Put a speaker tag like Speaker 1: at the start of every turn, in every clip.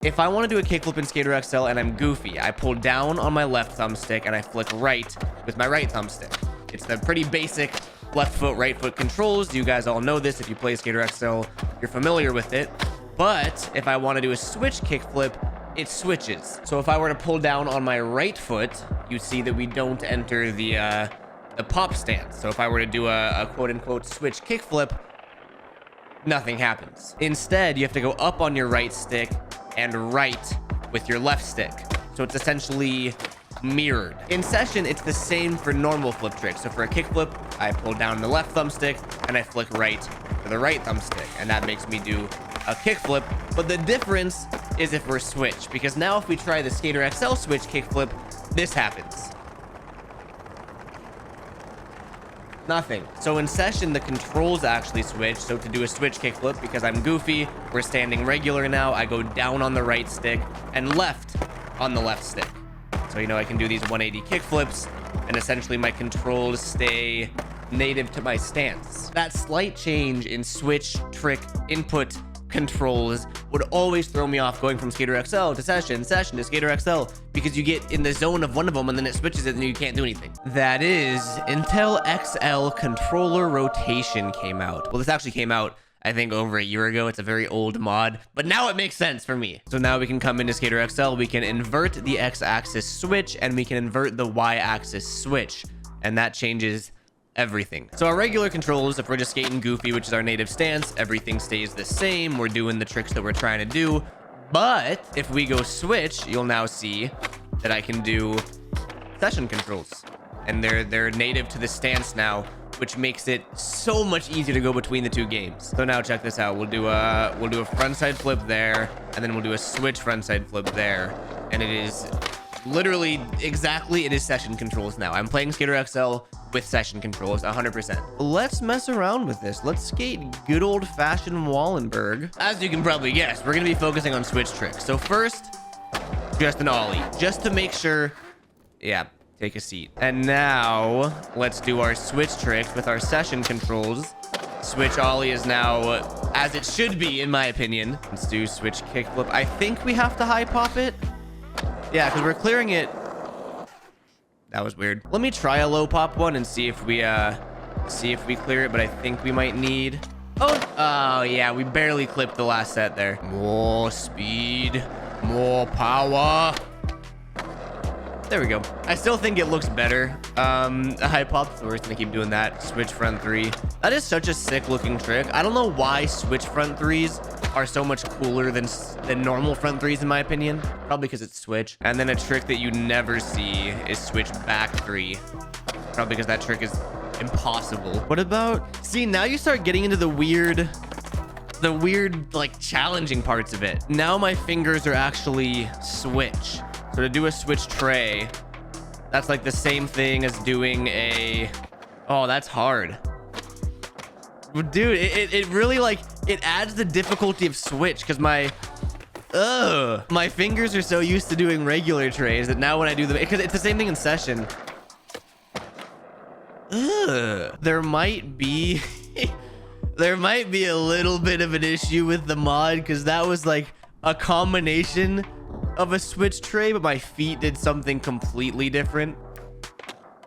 Speaker 1: If I want to do a kickflip in Skater XL and I'm goofy, I pull down on my left thumbstick and I flick right with my right thumbstick. It's the pretty basic left foot, right foot controls. You guys all know this. If you play Skater XL, you're familiar with it. But if I want to do a switch kickflip, it switches. So if I were to pull down on my right foot, you see that we don't enter the pop stance. So if I were to do a quote-unquote switch kickflip, nothing happens. Instead, you have to go up on your right stick and right with your left stick. So it's essentially mirrored. In session, it's the same for normal flip tricks. So for a kickflip, I pull down the left thumbstick and I flick right for the right thumbstick. And that makes me do a kickflip. But the difference is if we're switch, because now if we try the Skater XL switch kickflip, this happens. Nothing. So in session, the controls actually switch. So to do a switch kickflip, because I'm goofy, we're standing regular now, I go down on the right stick and left on the left stick. So, you know, I can do these 180 kickflips, and essentially my controls stay native to my stance. That slight change in switch trick input controls would always throw me off going from Skater XL to session to Skater XL, because you get in the zone of one of them and then it switches it and you can't do anything. That is until XL controller rotation came out. Well, this actually came out, I think, over a year ago. It's a very old mod, but now it makes sense for me. So now we can come into Skater XL, we can invert the X-axis switch and we can invert the Y-axis switch, and that changes everything. So our regular controls, if we're just skating goofy, which is our native stance, everything stays the same. We're doing the tricks that we're trying to do. But if we go switch, you'll now see that I can do session controls, and they're native to the stance now, which makes it so much easier to go between the two games. So now check this out. We'll do a frontside flip there, and then we'll do a switch frontside flip there, and it is literally exactly, it is session controls now. I'm playing Skater XL with session controls 100%. Let's mess around with this. Let's skate good old-fashioned Wallenberg. As you can probably guess, we're gonna be focusing on switch tricks. So first, just an ollie, just to make sure. Yeah, take a seat. And now let's do our switch tricks with our session controls. Switch ollie is now as it should be, in my opinion. Let's do switch kickflip. I think we have to high pop it. Yeah, because we're clearing it. That was weird. Let me try a low pop one and see if we clear it, but I think we might need. Oh yeah, we barely clipped the last set there. More speed, more power. There we go. I still think it looks better. A high pop, so we're just gonna keep doing that. Switch front three. That is such a sick looking trick. I don't know why switch front threes are so much cooler than normal front threes, in my opinion. Probably because it's switch. And then a trick that you never see is switch back three. Probably because that trick is impossible. What about, see, now you start getting into the weird like challenging parts of it. Now my fingers are actually switch. So to do a switch tray, that's like the same thing as doing a, oh, that's hard. Dude, it really, like, it adds the difficulty of switch, because my fingers are so used to doing regular trays that now when I do them, because it's the same thing in session. There might be a little bit of an issue with the mod, because that was like a combination of a switch tray, but my feet did something completely different.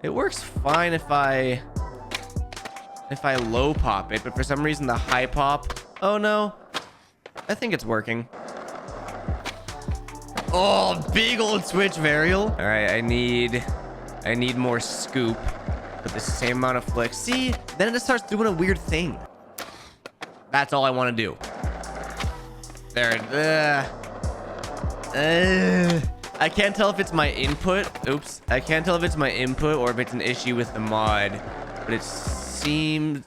Speaker 1: It works fine if I low pop it, but for some reason the high pop, oh no, I think it's working. Oh, big old switch varial. All right, I need more scoop with the same amount of flick. See, then it just starts doing a weird thing. That's all I want to do. There. I can't tell if it's my input. Oops. I can't tell if it's my input or if it's an issue with the mod, but it seems,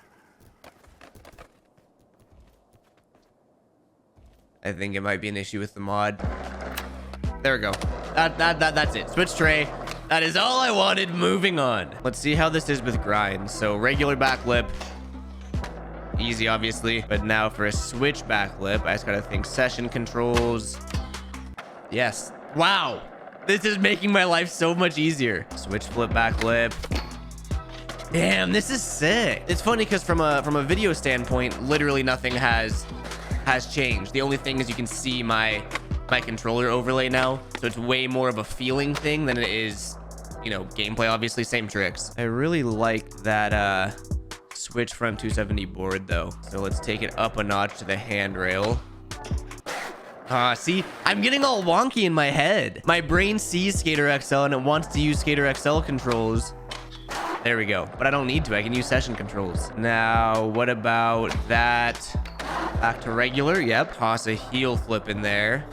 Speaker 1: I think it might be an issue with the mod. There we go. That's it. Switch tray. That is all I wanted. Moving on. Let's see how this is with grind. So regular back lip. Easy, obviously. But now for a switch back lip, I just gotta think session controls. Yes. Wow. This is making my life so much easier. Switch flip back lip. Damn, this is sick. It's funny because from a video standpoint, literally nothing has changed. The only thing is you can see my my controller overlay now. So it's way more of a feeling thing than it is, you know, gameplay. Obviously, same tricks. I really like that switch front 270 board though. So let's take it up a notch to the handrail. See, I'm getting all wonky in my head. My brain sees Skater XL and it wants to use Skater XL controls. There we go. But I don't need to. I can use session controls. Now, what about that? Back to regular. Yep. Toss a heel flip in there.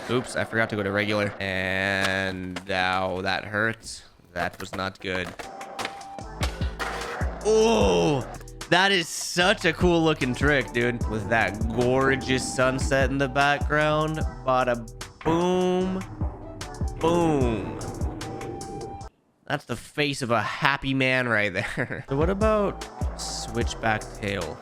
Speaker 1: Oops, I forgot to go to regular. And now that hurts. That was not good. Oh, that is such a cool looking trick, dude. With that gorgeous sunset in the background. Bada boom. Boom. That's the face of a happy man right there. So what about switchback tail?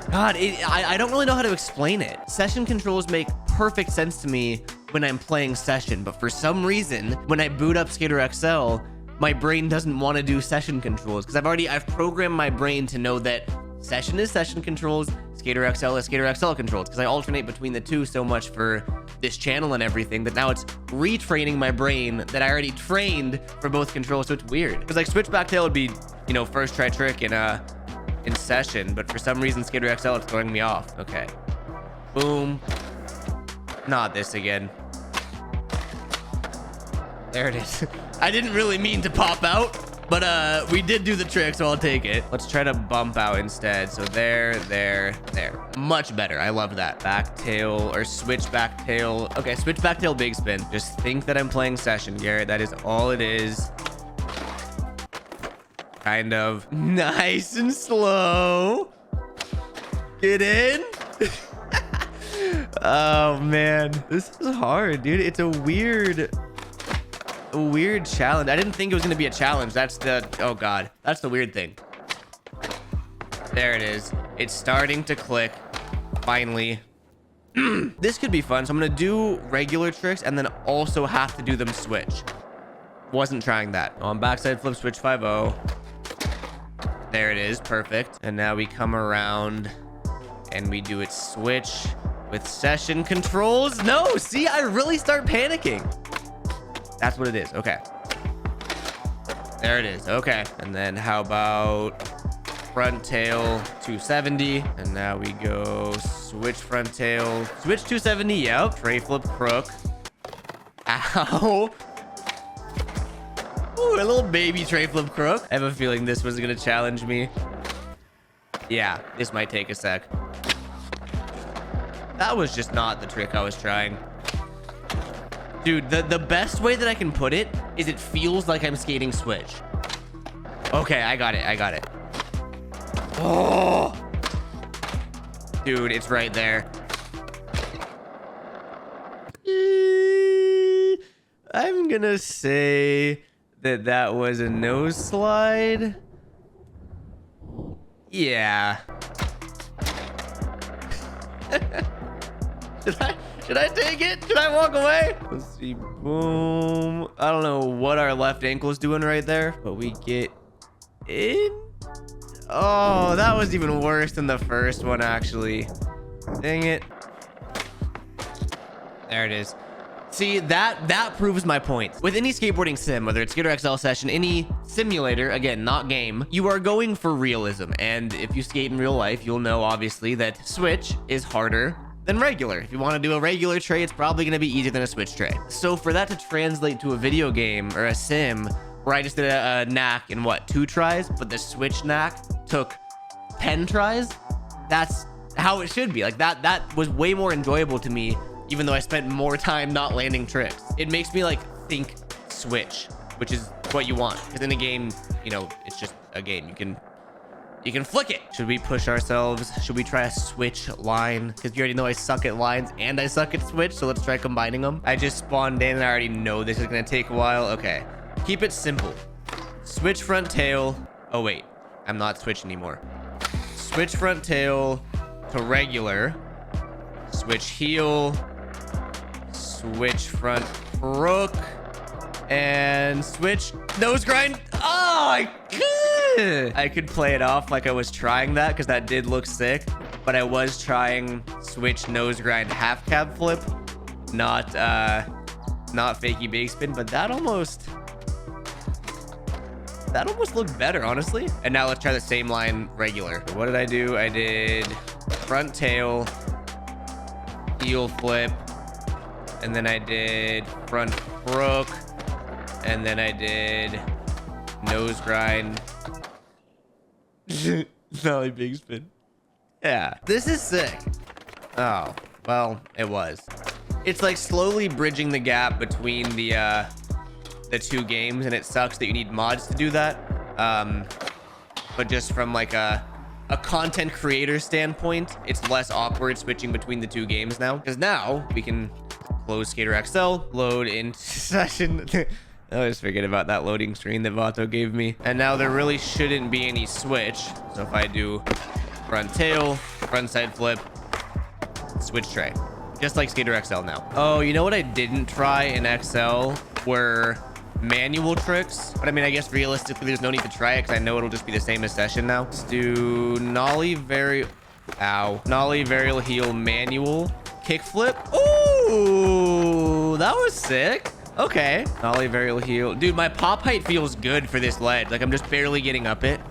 Speaker 1: God, I don't really know how to explain it. Session controls make perfect sense to me when I'm playing session, but for some reason, when I boot up Skater XL, my brain doesn't want to do session controls because I've programmed my brain to know that session is session controls, Skater XL is Skater XL controls, because I alternate between the two so much for this channel and everything that now it's retraining my brain that I already trained for both controls. So it's weird because like switchback tail would be, you know, first try trick in session, but for some reason Skater XL it's throwing me off. Okay, boom. Not this again. There it is. I didn't really mean to pop out, but we did do the trick, so I'll take it. Let's try to bump out instead. So there. Much better. I love that. Back tail or switch back tail. Okay, switch back tail big spin. Just think that I'm playing session, Garrett. That is all it is. Kind of. Nice and slow. Get in. Oh, man. This is hard, dude. It's a weird challenge. I didn't think it was going to be a challenge. That's the... Oh, God. That's the weird thing. There it is. It's starting to click. Finally. This could be fun. So I'm going to do regular tricks and then also have to do them switch. Wasn't trying that. On backside flip switch 5-0. There it is. Perfect. And now we come around and we do it switch with session controls. No, see, I really start panicking. That's what it is. Okay. There it is. Okay. And then how about front tail 270? And now we go switch front tail, switch 270. Yep. Tray flip crook. Ow. Ooh, a little baby tray flip crook. I have a feeling this was going to challenge me. Yeah, this might take a sec. That was just not the trick I was trying. Dude, the best way that I can put it is it feels like I'm skating switch. Okay, I got it. Oh! Dude, it's right there. I'm gonna say that was a nose slide. Yeah. Should I take it? Should I walk away? Let's see. Boom. I don't know what our left ankle's doing right there, but we get in. Oh, that was even worse than the first one, actually. Dang it. There it is. See, that proves my point. With any skateboarding sim, whether it's Skater XL session, any simulator, again, not game, you are going for realism. And if you skate in real life, you'll know, obviously, that switch is harder than regular. If you want to do a regular tray, it's probably going to be easier than a switch tray. So for that to translate to a video game or a sim where I just did a knack in what, 2 tries, but the switch knack took 10 tries, that's how it should be. Like that was way more enjoyable to me, even though I spent more time not landing tricks. It makes me like think switch, which is what you want. Because in a game, you know, it's just a game. You can flick it. Should we push ourselves? Should we try a switch line? Because you already know I suck at lines and I suck at switch, so let's try combining them. I just spawned in and I already know this is gonna take a while. Okay, keep it simple. Switch front tail. Oh wait, I'm not switch anymore. Switch front tail to regular. Switch heel. Switch front crook. And switch nose grind. Oh, I could play it off like I was trying that because that did look sick. but I was trying switch nose grind half cab flip, not fakey big spin, but that almost looked better, honestly. And now let's try the same line regular. What did I do? I did front tail, heel flip, and then I did front crook, and then I did nose grind. Nollie big spin. Yeah, this is sick. Oh, well, it was. It's like slowly bridging the gap between the two games, and it sucks that you need mods to do that. But just from like a content creator standpoint, it's less awkward switching between the two games now, because now we can close Skater XL, load into session. I always forget about that loading screen that Vato gave me. And now there really shouldn't be any switch. So if I do front tail, front side flip, switch tray, just like Skater XL now. Oh, you know what I didn't try in XL were manual tricks, but I mean, I guess realistically there's no need to try it because I know it'll just be the same as session now. Let's do nollie varial heel manual kickflip. Ooh, that was sick. Okay, nollie varial heel. Dude, my pop height feels good for this ledge. Like I'm just barely getting up it.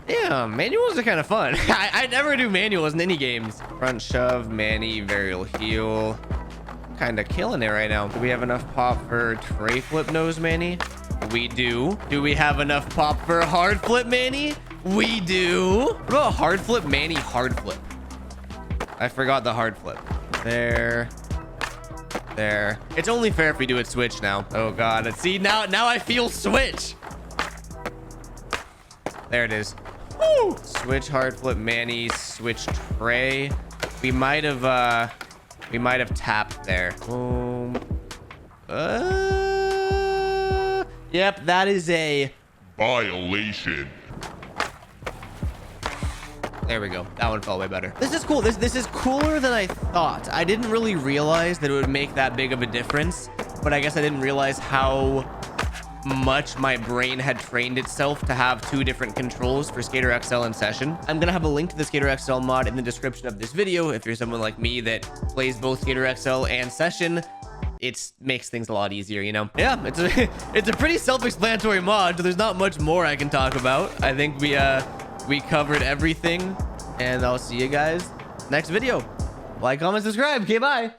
Speaker 1: Yeah, manuals are kind of fun. I never do manuals in any games. Front shove, manny, varial heel. Kind of killing it right now. Do we have enough pop for tray flip nose manny? We do. Do we have enough pop for hard flip manny? We do. What about hard flip manny hard flip? I forgot the hard flip. There. It's only fair if we do it switch now. Oh god. Let's see, now I feel switch. There it is. Woo! Switch hard flip manny, switch tray. We might have tapped there. Boom. Yep, that is a
Speaker 2: violation.
Speaker 1: There we go. That one felt way better. This is cool. This is cooler than I thought. I didn't really realize that it would make that big of a difference, but I guess I didn't realize how much my brain had trained itself to have two different controls for Skater XL and Session. I'm gonna have a link to the Skater XL mod in the description of this video. If you're someone like me that plays both Skater XL and Session, it makes things a lot easier, you know? Yeah, it's a pretty self-explanatory mod, so there's not much more I can talk about. I think we covered everything, and I'll see you guys next video. Like, comment, subscribe. Okay, bye.